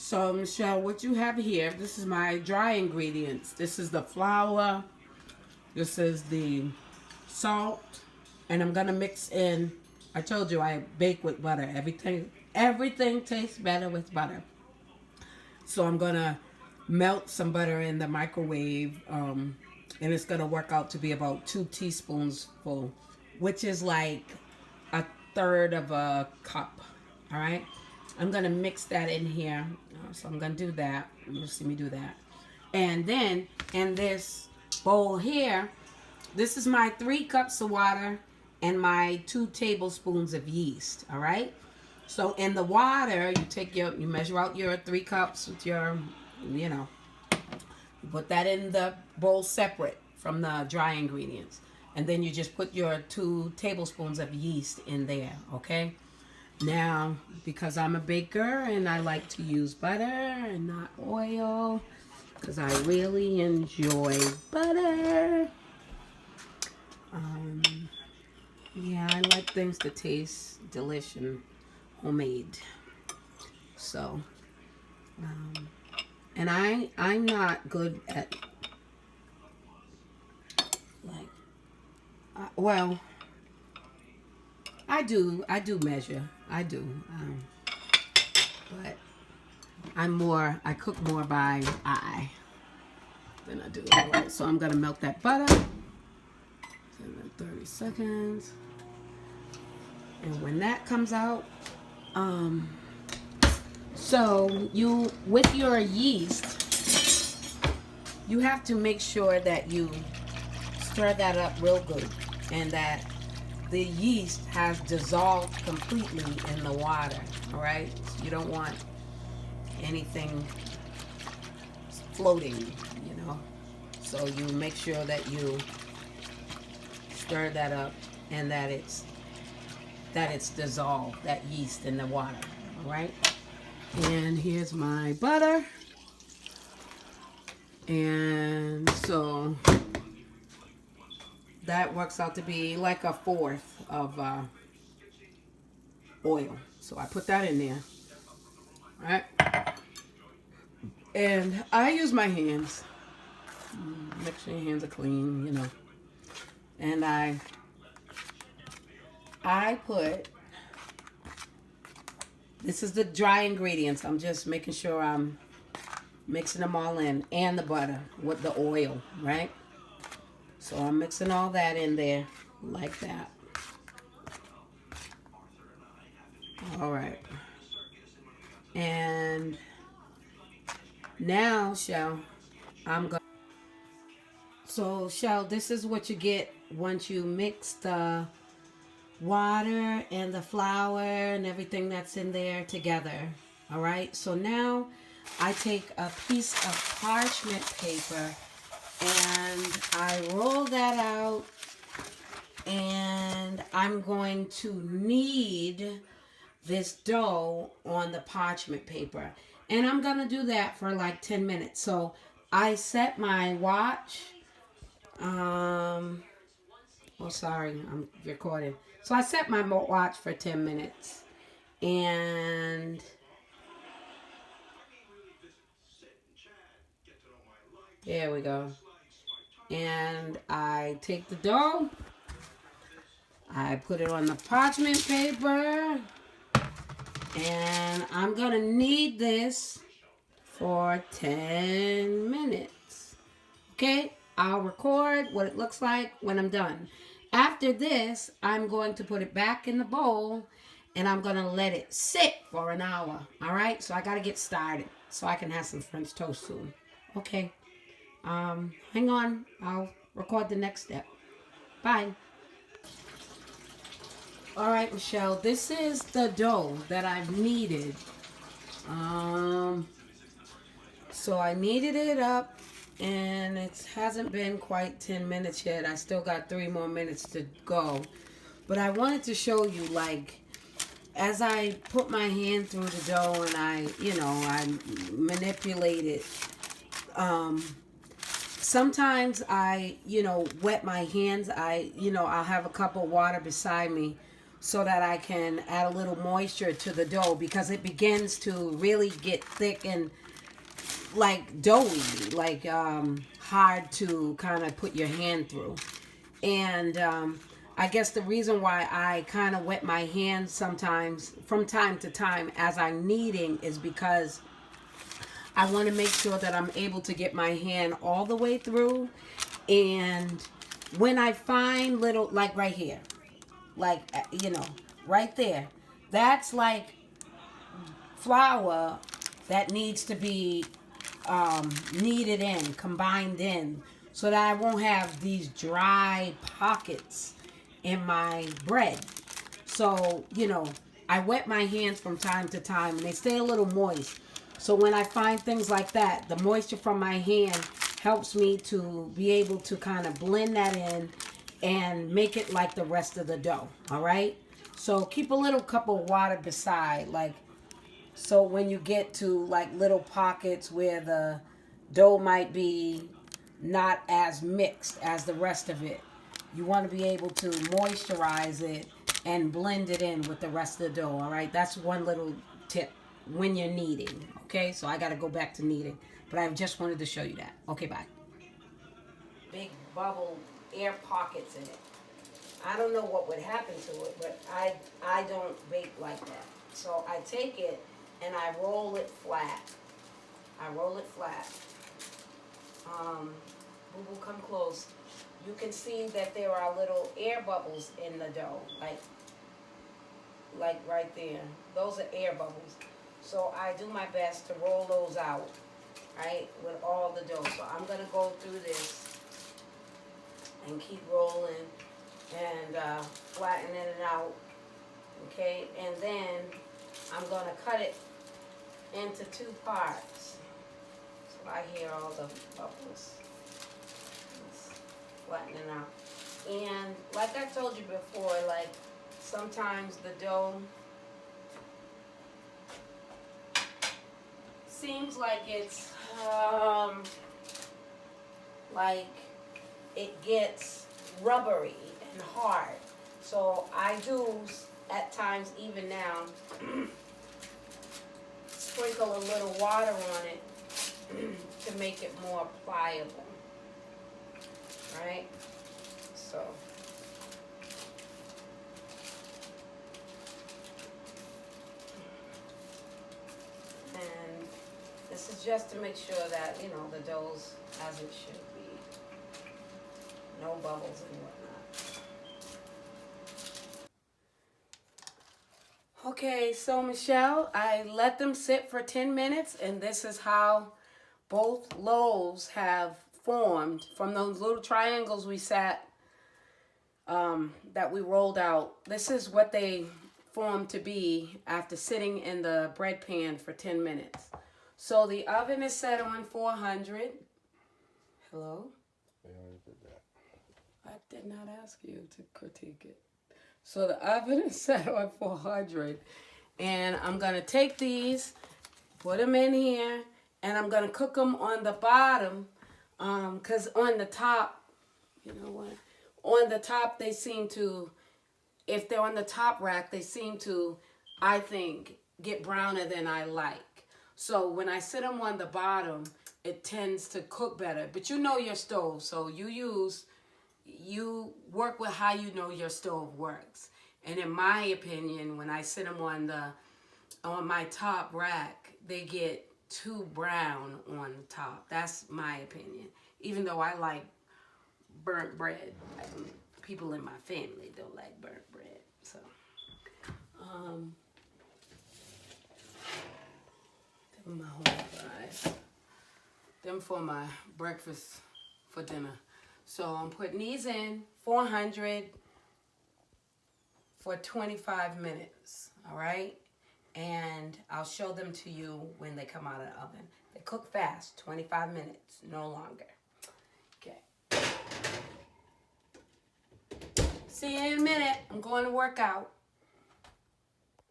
So, Michelle, what you have here, this is my dry ingredients. This is the flour, this is the salt, and I'm gonna mix in. I told you I bake with butter. Everything tastes better with butter. So I'm gonna melt some butter in the microwave, and it's gonna work out to be about 2 teaspoons full, which is like a third of a cup. All right. I'm gonna mix that in here. So I'm gonna do that. You'll see me do that. And then in this bowl here, this is my 3 cups of water and my 2 tablespoons of yeast. All right. So in the water, you measure out your 3 cups with your, you know, you put that in the bowl separate from the dry ingredients. And then you just put your 2 tablespoons of yeast in there, okay? Now, because I'm a baker and I like to use butter and not oil, because I really enjoy butter. Yeah, I like things to taste delicious and homemade. So, and I'm not good at like, well, I do measure, but I cook more by eye than I do. All right, so I'm gonna melt that butter. 30 seconds, and when that comes out, so you with your yeast, you have to make sure that you stir that up real good, and that the yeast has dissolved completely in the water. All right, so you don't want anything floating, you know. So you make sure that you stir that up and that it's dissolved, that yeast in the water. All right. And here's my butter. And so that works out to be like a fourth of oil. So I put that in there. All right. And I use my hands. Make sure your hands are clean, you know. And I put, this is the dry ingredients. I'm just making sure I'm mixing them all in, and the butter with the oil, right? So I'm mixing all that in there like that. All right. And now, Shell, I'm going. So, Shell, this is what you get once you mix the water and the flour and everything that's in there together. All right. So now I take a piece of parchment paper and I roll that out, and I'm going to knead this dough on the parchment paper. And I'm going to do that for like 10 minutes. So I set my watch. Oh, sorry, I'm recording. So I set my watch for 10 minutes. And there we go. And I take the dough. I put it on the parchment paper. And I'm going to knead this for 10 minutes. Okay? I'll record what it looks like when I'm done. After this, I'm going to put it back in the bowl, and I'm going to let it sit for an hour. All right? So I got to get started so I can have some French toast soon. Okay. Hang on. I'll record the next step. Bye. All right, Michelle. This is the dough that I've kneaded. So I kneaded it up, and it hasn't been quite 10 minutes yet. I still got 3 more minutes to go. But I wanted to show you, like, as I put my hand through the dough and I manipulate it, sometimes I, wet my hands. I'll have a cup of water beside me so that I can add a little moisture to the dough, because it begins to really get thick and like doughy, like hard to kind of put your hand through. And I guess the reason why I kind of wet my hands sometimes from time to time as I'm kneading is because I want to make sure that I'm able to get my hand all the way through. And when I find little, like right here, like, you know, right there, that's like flour that needs to be kneaded in, combined in, so that I won't have these dry pockets in my bread. So, you know, I wet my hands from time to time and they stay a little moist. So when I find things like that, the moisture from my hand helps me to be able to kind of blend that in and make it like the rest of the dough. All right. So keep a little cup of water beside, like, so when you get to like little pockets where the dough might be not as mixed as the rest of it, you want to be able to moisturize it and blend it in with the rest of the dough. All right, that's one little tip when you're kneading. Okay, so I got to go back to kneading, but I just wanted to show you that. Okay, bye. Big bubble air pockets in it. I don't know what would happen to it, but I don't bake like that. So I take it and I roll it flat. I roll it flat. Boo Boo, come close. You can see that there are little air bubbles in the dough, like right there. Those are air bubbles. So I do my best to roll those out, right, with all the dough. So I'm gonna go through this and keep rolling and flattening it out, okay? And then I'm gonna cut it into two parts. So I hear all the bubbles. It's flattening out. And like I told you before, like sometimes the dough seems like it's like it gets rubbery and hard. So I do at times, even now, sprinkle a little water on it to make it more pliable, right? So and this is just to make sure that, you know, the dough's as it should be. No bubbles and whatnot. Okay, so Michelle, I let them sit for 10 minutes, and this is how both loaves have formed from those little triangles we sat, that we rolled out. This is what they formed to be after sitting in the bread pan for 10 minutes. So the oven is set on 400. Hello? They already did that. I did not ask you to critique it. So the oven is set on 400. And I'm going to take these, put them in here, and I'm going to cook them on the bottom. Because on the top, you know what? On the top, they seem to, if they're on the top rack, they seem to, I think, get browner than I like. So when I sit them on the bottom, it tends to cook better. But you know your stove, so you work with how you know your stove works. And in my opinion, when I sit them on my top rack, they get too brown on the top. That's my opinion. Even though I like burnt bread, people in my family don't like burnt bread. So, them my home fries. Them for my breakfast for dinner. So I'm putting these in 400 for 25 minutes, all right? And I'll show them to you when they come out of the oven. They cook fast, 25 minutes, no longer. Okay. See you in a minute. I'm going to work out.